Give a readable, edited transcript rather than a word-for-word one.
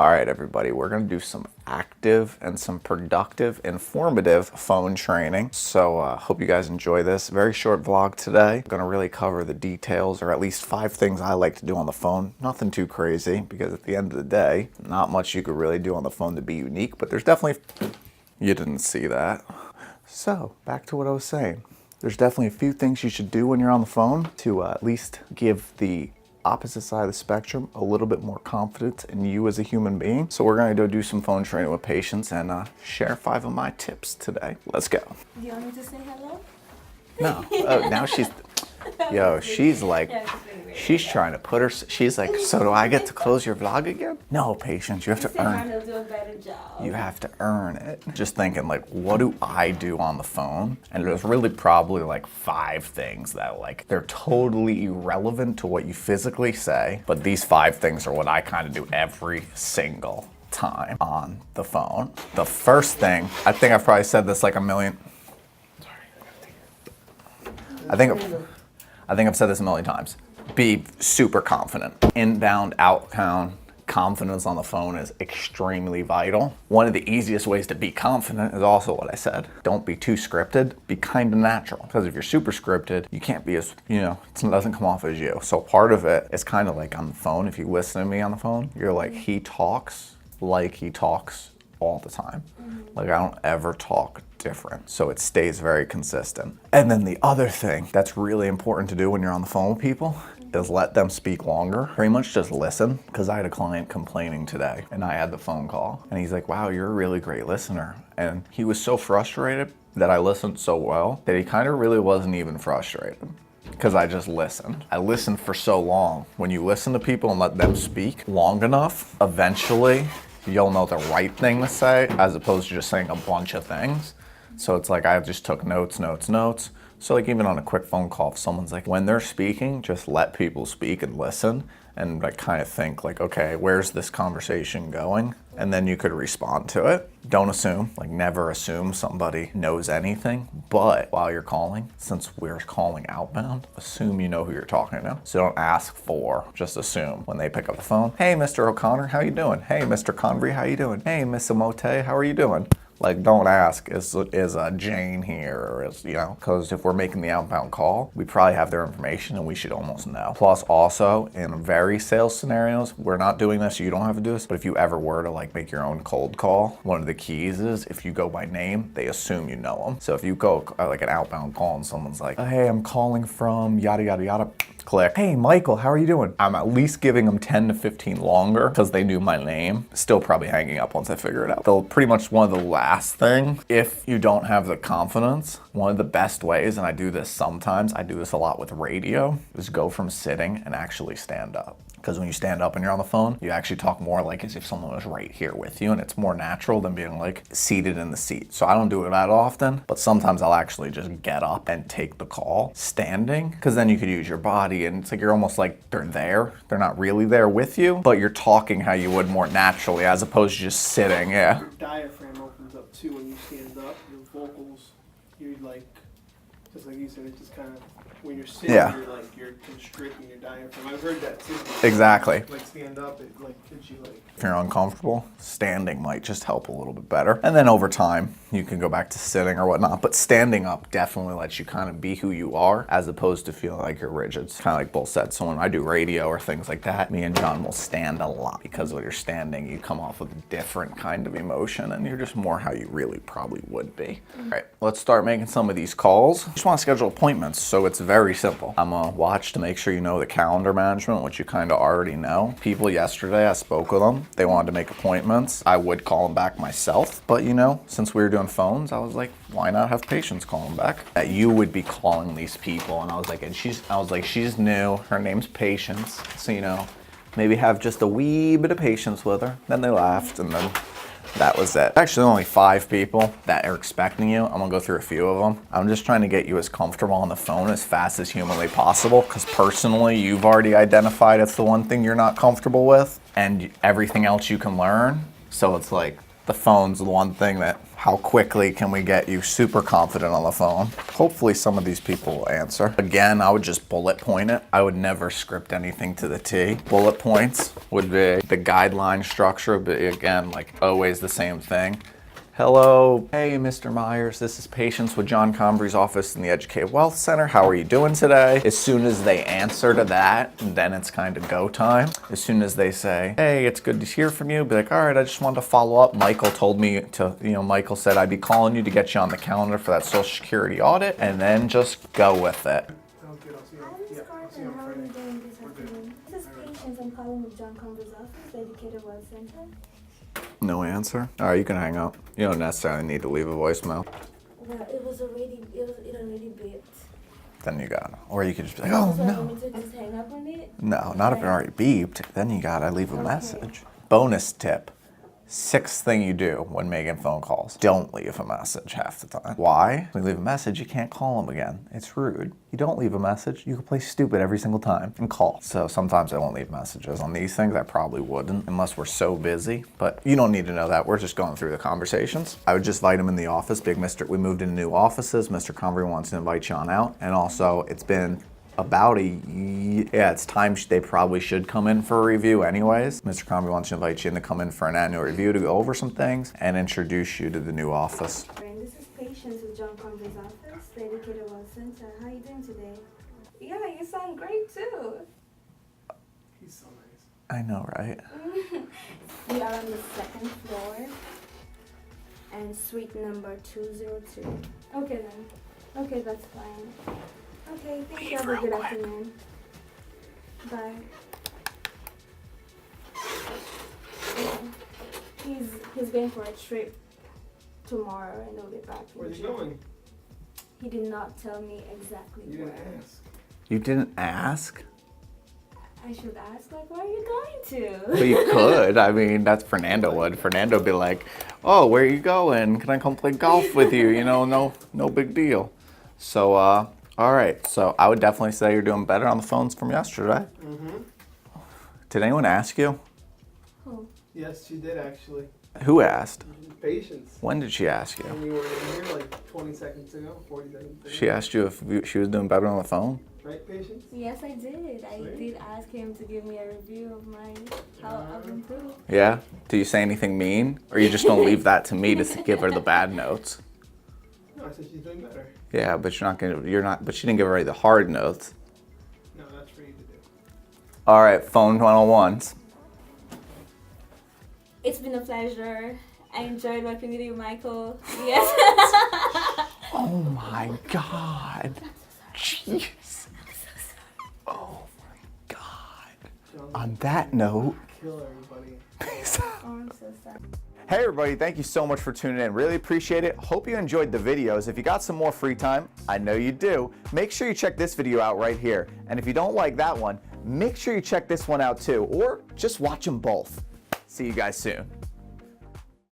All right, everybody, we're gonna do some active and some productive, informative phone training. So hope you guys enjoy this. Very short vlog today. I'm gonna really cover the details, or at least 5 things I like to do on the phone. Nothing too crazy, because at the end of the day, not much you could really do on the phone to be unique, but there's definitely, you didn't see that. So back to what I was saying. There's definitely a few things you should do when you're on the phone to at least give the opposite side of the spectrum a little bit more confidence in you as a human being. So we're gonna go do some phone training with patients and share 5 of my tips today. Let's go. Do you want me to say hello? No. Oh, now she's, yo, she's like, she's trying to put her, she's like, so do I get to close your vlog again? No, patience, you have to earn it. Do a better job. You have to earn it. Just thinking, like, what do I do on the phone? And there's really probably like 5 things that, like, they're totally irrelevant to what you physically say, but these 5 things are what I kind of do every single time on the phone. The first thing, I think I've probably said this like a million, I think I've said this a million times. Be super confident. Inbound, outbound, confidence on the phone is extremely vital. One of the easiest ways to be confident is also what I said. Don't be too scripted, be kind of natural. Because if you're super scripted, you can't be as, you know, it doesn't come off as you. So part of it is kind of like on the phone. If you listen to me on the phone, you're like, he talks like he talks all the time. Like, I don't ever talk different, so it stays very consistent. And then the other thing that's really important to do when you're on the phone with people is let them speak longer. Pretty much just listen, because I had a client complaining today and I had the phone call and he's like, wow, you're a really great listener. And he was so frustrated that I listened so well that he kind of really wasn't even frustrated, because I just listened. I listened for so long. When you listen to people and let them speak long enough, eventually you'll know the right thing to say, as opposed to just saying a bunch of things. So it's like I just took notes. So like even on a quick phone call, if someone's like, when they're speaking, just let people speak and listen and like kind of think like, okay, where's this conversation going? And then you could respond to it. Don't assume, like never assume somebody knows anything, but while you're calling, since we're calling outbound, assume you know who you're talking to. So don't ask for, just assume when they pick up the phone. Hey, Mr. O'Connor, how you doing? Hey, Mr. Convery, how you doing? Hey, Miss Amote, how are you doing? Like, don't ask, is Jane here, or is, you know, because if we're making the outbound call, we probably have their information and we should almost know. Plus also, in very sales scenarios, we're not doing this, so you don't have to do this, but if you ever were to like make your own cold call, one of the keys is if you go by name, they assume you know them. So if you go like an outbound call and someone's like, hey, I'm calling from yada, yada, yada, click. Hey, Michael, how are you doing? I'm at least giving them 10 to 15 longer because they knew my name. Still probably hanging up once I figure it out. They'll pretty much one of the last thing, if you don't have the confidence, one of the best ways, and I do this sometimes, I do this a lot with radio, is go from sitting and actually stand up. Because when you stand up and you're on the phone, you actually talk more like as if someone was right here with you, and it's more natural than being like seated in the seat. So I don't do it that often, but sometimes I'll actually just get up and take the call standing, because then you could use your body and it's like you're almost like they're there. They're not really there with you, but you're talking how you would more naturally as opposed to just sitting, yeah. Your diaphragm opens up too when you stand up. Your vocals, you're like, just like you said, it just kind of, when you're sitting, Yeah. you're constricting your diaphragm. I've heard that too. Exactly. Like stand up, it like gives you like. If you're uncomfortable, standing might just help a little bit better. And then over time, you can go back to sitting or whatnot. But standing up definitely lets you kind of be who you are, as opposed to feeling like you're rigid. It's kind of like Bull said. So when I do radio or things like that, me and John will stand a lot, because when you're standing, you come off with a different kind of emotion and you're just more how you really probably would be. All right, let's start making some of these calls. Just want to schedule appointments, so it's very simple. I'm gonna watch to make sure you know the calendar management, which you kind of already know. People yesterday, I spoke with them. They wanted to make appointments. I would call them back myself, but you know, since we were doing phones, I was like, why not have patients call them back? That you would be calling these people, and I was like, she's new. Her name's Patience, so you know, maybe have just a wee bit of patience with her. Then they laughed, and then that was it. Actually, only 5 people that are expecting you. I'm gonna go through a few of them. I'm just trying to get you as comfortable on the phone as fast as humanly possible, because personally, you've already identified it's the one thing you're not comfortable with, and everything else you can learn. So it's like, the phone's the one thing that How quickly can we get you super confident on the phone? Hopefully some of these people will answer. Again, I would just bullet point it. I would never script anything to the T. Bullet points would be the guideline structure, but again, like always the same thing. Hello, hey Mr. Myers, this is Patience with John Convery's office in the Educated Wealth Center. How are you doing today? As soon as they answer to that, then it's kind of go time. As soon as they say, hey, it's good to hear from you, be like, all right, I just wanted to follow up. Michael told me to, Michael said I'd be calling you to get you on the calendar for that Social Security audit, and then just go with it. Sounds good. I'll see you. Hi, Miss Yeah, I'll see you Carson. on How are you Friday. doing this We're good. afternoon? This is Patience. I'm calling with John Convery's office, the Educated Wealth Center. No answer? All right, you can hang up. You don't necessarily need to leave a voicemail. Well, it already beeped. Then you got it. Or you could just be like, oh So I no. want me to just hang up on it? No, not if it already beeped. Then you gotta leave a message. Bonus tip. Sixth thing you do when making phone calls. Don't leave a message half the time. Why? When you leave a message, you can't call them again. It's rude. You don't leave a message, you can play stupid every single time and call. So sometimes I won't leave messages. On these things, I probably wouldn't unless we're so busy. But you don't need to know that. We're just going through the conversations. I would just invite him in the office. We moved into new offices. Mr. Convery wants to invite you on out. And also, it's been about it's time they probably should come in for a review anyways. Mr. Convery wants to invite you in to come in for an annual review to go over some things and introduce you to the new office. This is Patience with John Convery's office, the Educated Wealth Center. How are you doing today? Yeah, you sound great too. He's so nice. I know, right? We are on the second floor and suite number 202. Okay then. Okay, that's fine. Okay, thank you. Have a good afternoon. Bye. Okay. He's going for a trip tomorrow and he'll be back. Where's he going? He did not tell me exactly You where. didn't ask. You didn't ask? I should ask, like, where are you going But to? you could. I mean, that's Fernando would. Fernando would be like, oh, where are you going? Can I come play golf with you? No big deal. So, all right. So I would definitely say you're doing better on the phones from yesterday. Mm-hmm. Did anyone ask you? Who? Yes, she did actually. Who asked? Patience. When did she ask you? And we were in here like 20 seconds ago, 40 seconds ago. She asked you if she was doing better on the phone? Right, Patience? Yes, I did. I Sweet. did ask him to give me a review of how I've improved. Yeah? Do you say anything mean? Or you just don't leave that to me to give her the bad notes? No, I said she's doing better. Yeah, but but she didn't give her the hard notes. No, that's for you to do. All right, phone 101s. It's been a pleasure. I enjoyed working with you, Michael. Yes. Oh my God. Jeez. Oh my God. John, On that note, kill everybody. peace out. Oh, I'm so sorry. Hey everybody, thank you so much for tuning in. Really appreciate it. Hope you enjoyed the videos. If you got some more free time, I know you do, make sure you check this video out right here. And if you don't like that one, make sure you check this one out too, or just watch them both. See you guys soon.